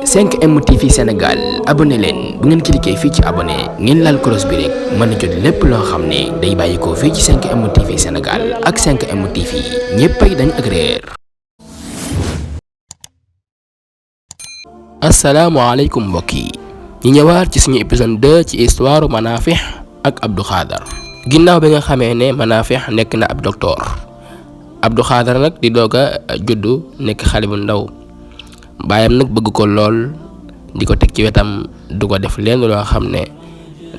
5M TV Sénégal abonné leen bu ngeen cliquer fii ci abonné ngeen laal cloche bi rek mën a jot lépp loo xam ne day bàyyi ko fii ci 5M TV Sénégal ak 5M TV ñéppay dañ ak réer. asalaamaaleykum mbokk yi ñu ñëwaat ci suñu épisode 2 ci histoire Manafih ak Abdou Khadar. ginnaaw bi nga xamee ne Manafih nekk na ab docteur Abdou Khadar nag di doog a juddu nekk xale bu ndaw. baayam nag bëgg ko lool di ko teg ci wetam du ko def lenn loo xam ne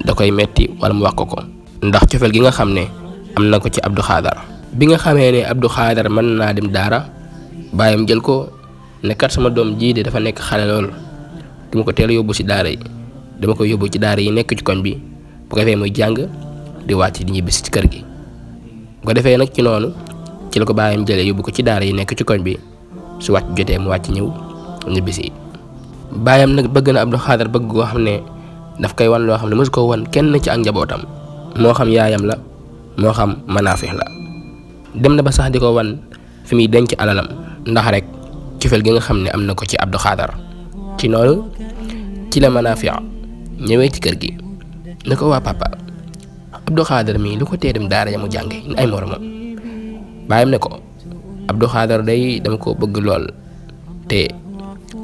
da koy metti wala mu wax ko ndax cofeel gi nga xam ne am na ko ci Abdou Khadar. bi nga xamee ne Abdou Khadar mën naa dem daara baayam jël ko ne kat sama doom jii de dafa nekk xale lool dama ko teel a yóbbu ci daara yi dama koy yóbbu ci daara yi nekk ci koñ bi bu ko defee muy jàng di wàcc di ñibbisi ci kër gi. bu ko defee nag ci noonu ci la ko baayam jëlee yóbbu ko ci daara yi nekk ci koñ bi su wàcc jotee mu wàcc ñëw ñibbisi. baayam nag bëgg na Abdou Khadar bëgg goo xam ne daf koy wan loo xam ne mosu ko wan kenn ci ak njabootam moo xam yaayam la moo xam Manafih la. dem na ba sax di ko wan fi muy denc alalam ndax rek cofeel gi nga xam ne am na ko ci Abdou Khadar. ci noonu ci la Manafih ñëwee ci kër gi ne ko waa papa Abdou Khadar mii lu ko tee dem daara ya mu jànge ay moromam. baayam ne ko Abdou Khadar day dama ko bëgg lool te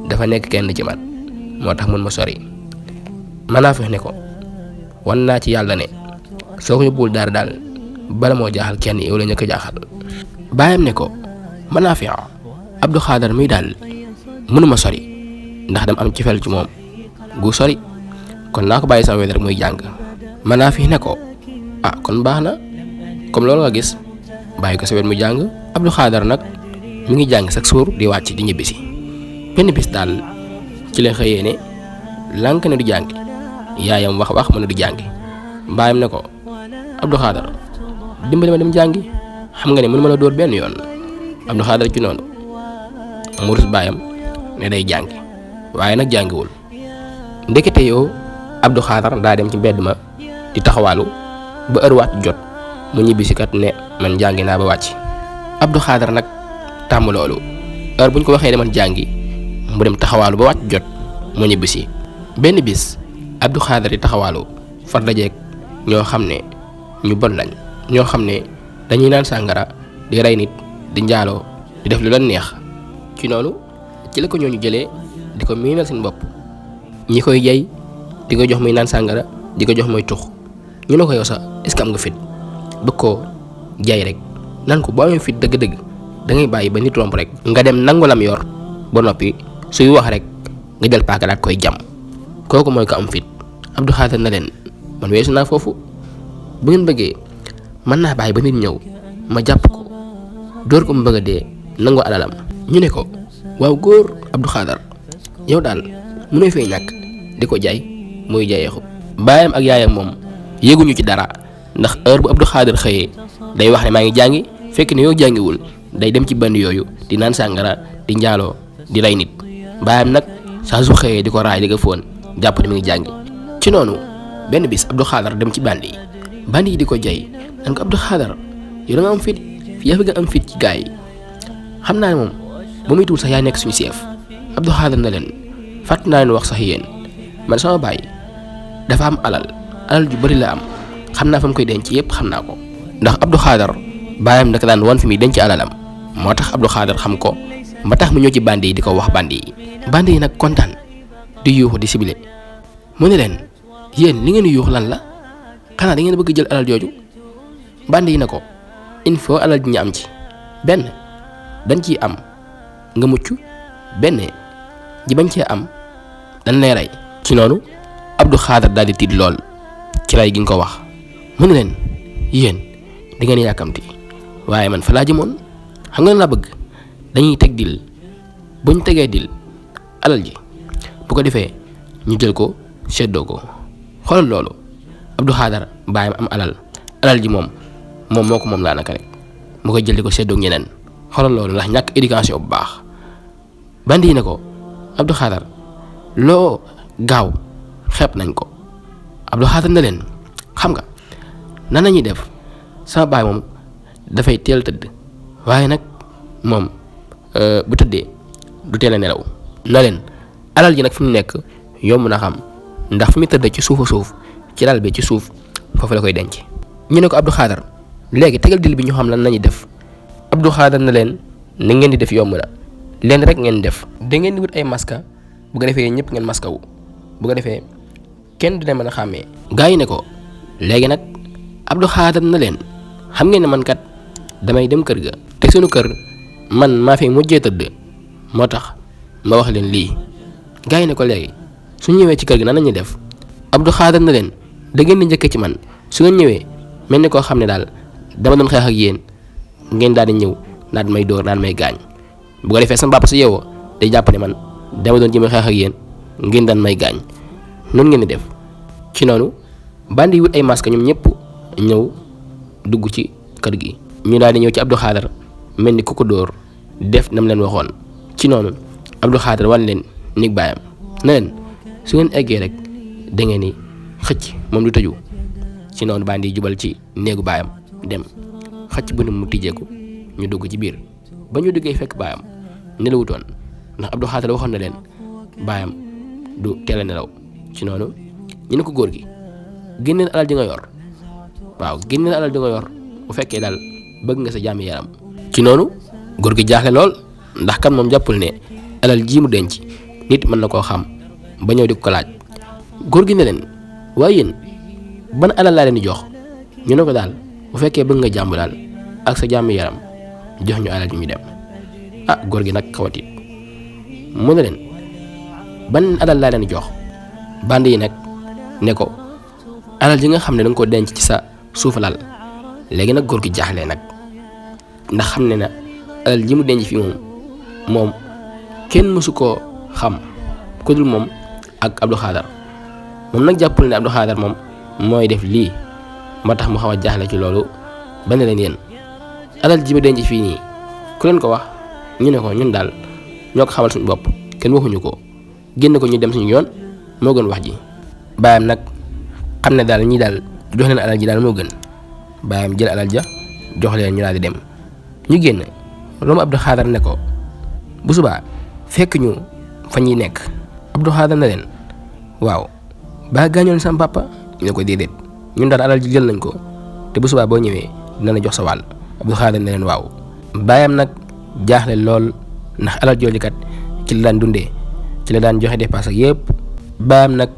dafa nekk kenn ci man moo tax mun ma sori. Manafih ne ko wan naa ci yàlla ne soo ko yóbbuwul daara daal bala moo jaaxal kenn yow la ñu ko jaaxal. baayam ne ko Manafih Abdou Khadar mii daal mënuma sori ndax dama am cofeel ci moom gu sori kon naa ko bàyyi sama wet rek muy jàng. Manafih ne ko ah kon baax na comme loolu nga gis bàyyi ko sa wet muy jàng. Abdou Khadar nag mi ngi jàng chaque jour di wàcc di ñibbisi. benn bis daal ci la xëyee ne lànk na du jàngi yaayam wax mën na du jàngi. baayam ne ko Abdou Khadar dimbali ma dem jàngi xam nga ne mënu ma la dóor benn yoon. Abdou Khadar ci noonu mu rus baayam ne day jàngi waaye nag jàngiwul. ndekete yow Abdou Khadar daa dem ci mbedd ma di taxawaalu ba heure wàcc jot mu ñibbisi kat ne man jàngi naa ba wàcc. Abdou Khadar nag tàmm loolu heure buñ ko waxee ne man jàngi mu dem taxawaalu ba wàcc jot mu ñibbisi. benn bis Abdou Khadar di taxawaalu far dajeek ñoo xam ne ñu bon lañ ñoo xam ne dañuy naan sàngara di rey nit di njaaloo di def lu leen neex. ci noonu ci la ko ñooñu jëlee di ko miinal seen bopp ñi koy jay di ko jox muy naan sàngara di ko jox muy tux. ñu ne ko yow sax est-ce que am nga fit bëgg koo jay rek nan ko boo amee fit dëgg-dëgg da ngay bàyyi ba nit romb rek nga dem nangu lam yor ba noppi suy wax rek nga jël paaka daal koy jam. kooku mooy ko am fit. Abdou Khadar na leen man weesu naa foofu bu ngeen bëggee mën naa bàyyi ba nit ñëw ma jàpp ko dóor ko mu bëgg a dee nangu alalam. ñu ne ko waaw góor Abdou Khadar yow daal mënoo fee ñàkk di ko jaay muy jayeexu. baayam ak yaayam moom yéeguñu ci dara ndax heure bu Abdou Khadar xëyee day wax ne maa ngi jàngi fekk ne yow jàngiwul day dem ci band yooyu di naan sàngara di njaaloo di rey nit. baayam nag saa su xëyee di ko raay di ko fóon jàpp ne mi ngi jàngi. ci noonu benn bis Abdou Khadar dem ci bandi yi di ko jay nan ko Abdou Khadar yow da nga am fit yaa fi nga am fit ci gaa yi xam naa ne moom ba muy tuul sax yaa nekk suñu chef. Abdou Khadar na leen fàtt naa leen wax sax yéen man sama baay dafa am alal ju bari la am xam naa fa mu koy denc yépp xam naa ko ndax Abdou Khadar baayam daka daan wan fi muy denc alalam moo tax Abdou Khadar xam ko ba tax mu ñëw ci bandi yi di ko wax bandi yi nag kontaan di yuuxu di sibile mu ne leen yéen li ngeen di yuuxu lan la xanaa da ngeen bëgg jël alal jooju. bandi yi na ko il faut alal ji ñu am ci benn dañ ciy am nga mucc benn ji bañ cee am dañ lay rey. ci noonu Abdou Khadar daal di tiit lool ci rey gi nga ko wax mu ne leen yéen da ngeen yàkkamti waaye man fa laa jëmoon xam nga laa bëgg dañuy teg dil bu ñu tegee dil alal ji bu ko defee ñu jël ko seddoo ko. xoolal loolu Abdou Khadar baayam am alal ji moom moo ko moom laa naka rek mu koy jël di ko seddoo ñeneen. xoolal loolu ndax ñàkk éducation bu baax. bandi yi ne ko Abdou Khadar loo gaaw xeeb nañ ko. Abdou Khadar na leen xam nga nan lañuy def sama baay moom dafay teel tëdd waaye nag moom bu tëddee du teel a nelaw na leen alal ji nag fi mu nekk yomb na xam ndax fi mu tëdd ci suufa suuf ci lal bi ci suuf foofu la koy denc. ñu ne ko Abdou Khadar léegi tegal dil bi ñu xam lan lañuy def. Abdou Khadar na leen ni ngeen di def yomb na leen rek ngeen def da ngeen di wut ay maska bu ko defee ñëpp ngeen maska wu bu ko defee kenn du ne mën a xàmmee. gaa yi ne ko léegi nag Abdou Khadar na leen xam ngeen ne man kat damay dem kër ga te sunu kër man maa fi mujjee tëdd moo tax ma wax leen lii. gaa yi ne ko léegi su ñëwee ci kër gi nan la ñuy def. Abdou Khadar na leen da ngeen di njëkkee ci man su ngeen ñëwee mel ni koo xam ne daal dama doon xeex ak yéen ngeen daal di ñëw daal di may dóor daal may gaañ bu ko defee sama papa su yeewoo day jàpp ne man dama doon jëm xeex ak yéen ngeen daan may gaañ noonu ngeen di def. ci noonu bandi wut ay masque ñoom ñëpp ñëw dugg ci kër gi ñu daal di ñëw ci Abdou Khadar mel ni ku ko dóor def nam leen waxoon. ci noonu Abdou Khadar wan leen néeg baayam na leen su ngeen eggee rek da ngeen ni xëcc moom du tëju. ci noonu bandi jubal ci néegu baayam dem xëcc bu ne mu tijjeeku ñu dugg ci biir ba ñu duggee fekk baayam nelawutoon ndax Abdou Khadar waxoon na leen baayam du teel a nelaw. ci noonu ñu ne ko góor gi génneel alal ji nga yor waaw génneel alal ji nga yor bu fekkee daal bëgg nga sa jàmm yaram. ci noonu góor gi jaaxle lool ndax kan moom jàppul ne alal ji mu denc nit mën na koo xam ba ñëw di ko laaj. góor gi ne leen waaye yéen ban alal laa leen di jox ñu ne ko daal bu fekkee bëgg nga jàmm daal ak sa jàmm yaram jox ñu alal ji ñu dem. góor gi nag xawatit mu ne leen ban alal laa leen di jox. band yi nag ne ko alal ji nga xam ne danga ko denc ci sa suufa lal. léegi nag góor gi jaaxle nag ndax xam ne na alal ji mu denc fi moom kenn mësu koo xam ku dul moom ak Abdou Khadar moom nag jàppul ne Abdou Khadar moom mooy def lii moo tax mu xaw a jaaxle ci loolu ba ne leen yéen alal ji mu denc fii nii ku leen ko wax. ñu ne ko ñun daal ñoo ko xamal suñu bopp kenn waxuñu ko génn ko ñu dem suñu yoon moo gën wax ji. baayam nag xam ne daal ñii daal jox leen alal ji daal moo gën baayam jël alal ja jox leen ñu daal di dem. ñu génn romb Abdou Khadar ne ko bu subaa fekk ñu fa ñuy nekk. Abdou Khadar na leen waaw baa gaañoon sama papa ñu ne ko déedéet ñun daal alal ji jël nañ ko te bu subaa boo ñëwee dina la jox sa wàll. Abdou Khadar ne leen waaw. baayam nag jaaxle lool ndax alal jooju kat ci la daan dundee ci la daan joxe dépense ak yëpp. baayam nag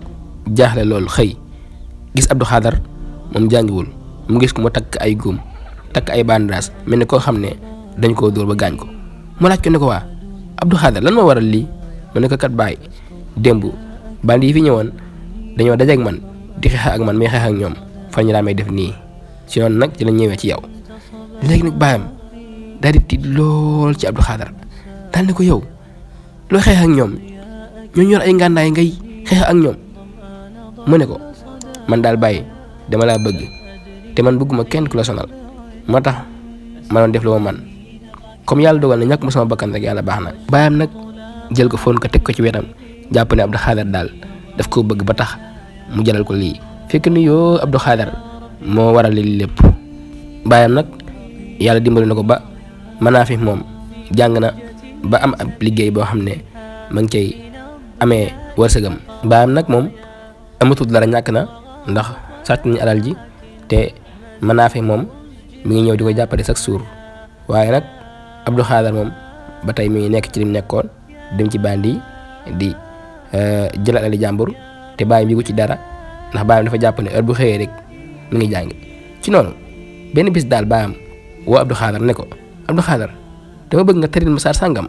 jaaxle lool xëy gis Abdou Khadar moom jàngiwul mu gis ko mu takk ay góom takk ay bandaas mel ni koo xam ne dañ koo dóor ba gaañ ko. mu laaj ko ne ko waa Abdou Khadar lan moo waral lii mu ne ko kat bàyyi démb bandi yi fi ñëwoon dañoo dajeeg man di xeex ak man may xeex ak ñoom fa ñu daa may def nii ci noonu nag ci la ñëwee ci yow. léegi nag baayam daal di tiit lool ci Abdou Khadar daal ne ko yow loo xeex ak ñoom ñoo yor ay ngànnaay ngay xeex ak ñoom. mu ne ko man daal bàyyi dama laa bëgg te man bëgguma kenn ku la sonal moo tax ma doon def lu ma man comme yàlla dogal na ñàkk ma sama bakkan rek yàlla baax na. baayam nag jël ko foon ko teg ko ci wetam jàpp ne Abdou Khadar daal daf koo bëgg ba tax mu jaral ko lii fekk ni yoo Abdou Khadar moo waral lii lépp. baayam nag yàlla dimbali na ko ba Manafih moom jàng na ba am ab liggéey boo xam ne ma ngi cay amee wërsëgam. baayam nag moom amatul dara ñàkk na ndax sàcc nañu alal ji te Manafih moom mi ngi ñëw di ko jàppale chaque jour waaye nag Abdou Khadar moom ba tey mi ngi nekk ci lim nekkoon dem ci bandi di jël alali jàmbur te baayam yëgu ci dara ndax baayam dafa jàpp ne heure bu xëyee rek mi ngi jàng. ci noonu benn bis daal baayam woo Abdou Khadar ne ko Abdou Khadar dama bëgg nga taril ma saar sàngam.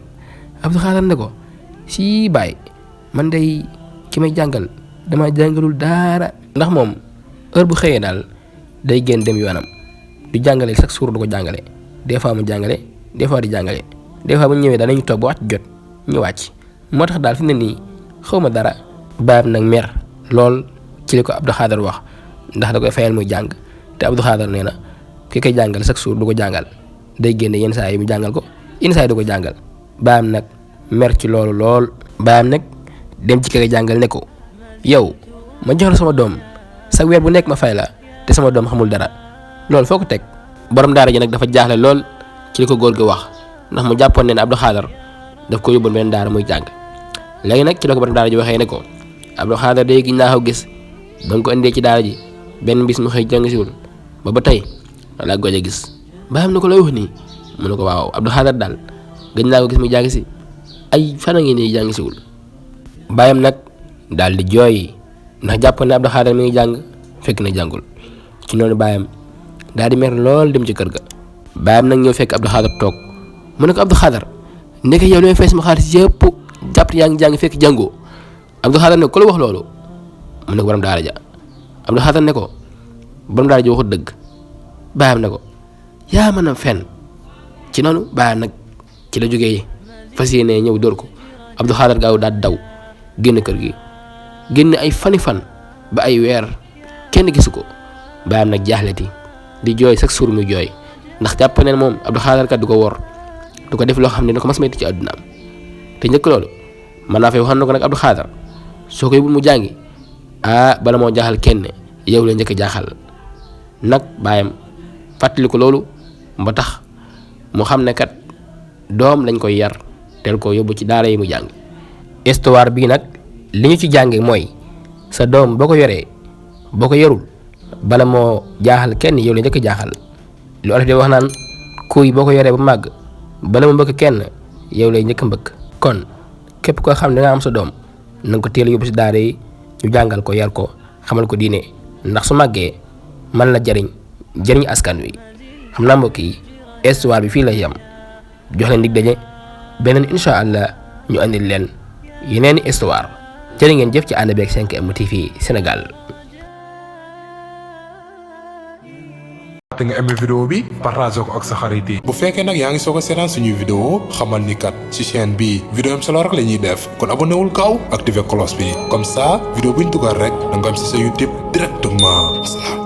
Abdou Khadar ne ko si baay man day ki may jàngal dama jàngalul dara ndax moom heure bu xëyee daal day génn dem yoonam du jàngale chaque jour du ko jàngale des fois mu jàngale des fois di jàngale des fois bu ñëwee daal nañu toog ba wàcc jot ñu wàcc moo tax daal fi mu ne nii xaw ma dara. baayam nag mer lool ci li ko Abdou Khadar wax ndax da koy fayal muy jàng te Abdou Khadar nee na ki koy jàngal chaque jour du ko jàngal day génne yenn saa yi mu jàngal ko yenn saa yi du ko jàngal. baayam nag mer ci loolu lool. baayam nag dem ci ki koy jàngal ne ko yow ma jox la sama doom sa weer bu nekk ma fay la te sama doom xamul dara loolu foo ko teg. borom daara ji nag dafa jaaxle lool ci li ko góor gi wax ndax mu jàppoon ne Abdou Khadar daf ko yóbboon beneen daara muy jàng léegi nag ci la ko borom daara ji waxee ne ko Abdou Khadre day giñ naa ko gis ba nga ko indee ci daara ji benn bis mu xëy jàng siwul ba tey laa goj a gis baayam na ko lay wax nii mu ne ko waaw Abdou Khadre daal gëj naa ko gis muy jàng si ay fan a ngi nii jàng siwul baayam nag daal di jooy ndax jàpp ne Abdou Khadre mi ngi jàng fekk na jàngul ci noonu baayam daal di mer lool dem ci kër ga baayam nag ñëw fekk Abdou Khadre toog mu ne ko Abdou Khadre nekk yow li may fay sama xaalis yëpp jàpp yaa ngi jàng fekk jàngoo Abdou Khadre ne ko la wax loolu mu ne ko borom daara ja Abdou Khadre ne ko borom daara ja waxut dëgg baayam ne ko yaa mën a fen ci noonu baayam nag ci la jógee fas yéene ñëw dóor ko Abdou Khadre gaaw daal daw génn kër gi génn ay fan ba ay weer kenn gisu ko baayam nag jaaxleti di jooy chaque jour muy jooy ndax jàpp ne moom Abdou Khadre kat du ko wor du ko def loo xam ne dina ko mas metti ci àddunaam te njëkk loolu mën naa fay waxoon na ko nag Abdou Khadre soo koy bu mu jàngi bala moo jaaxal kenn yow la njëkk a jaaxal nag baayam fàttali ko loolu ba tax mu xam ne kat doom lañ koy yar teel ko yóbbu ci daara yi mu jàng. histoire bii nag li ñu ci jànge mooy sa doom boo ko yoree boo ko yorul bala moo jaaxal kenn yow la njëkk a jaaxal lu olof di wax naan kuy boo ko yoree ba màgg bala mu mbëkk kenn yow lay njëkk a mbëkk. kon képp koo xam ne danga am sa doom na nga ko teel a yóbbu si daara yi ñu jàngal ko yar ko xamal ko diine ndax su màggee mën la jëriñ askan wi. xam naa mbokk yi histoire bi fii lay yam jox leen dig daje beneen incha allah ñu andil leen yeneen histoire jërë ngeen jëf ci ànd beeg 5M TV Sénégal. te nga aimé vidéo bi partage ko ak sa xarit yi. bu fekkee nag yaa ngi soog a seetaan suñuy vidéo xamal ni kat ci chaîne bi vidéo am solo rek la ñuy def kon abonné wul gaaw activé cloche bi comme ça vidéo buñ dugal rek da nga am ci sa YouTube directement.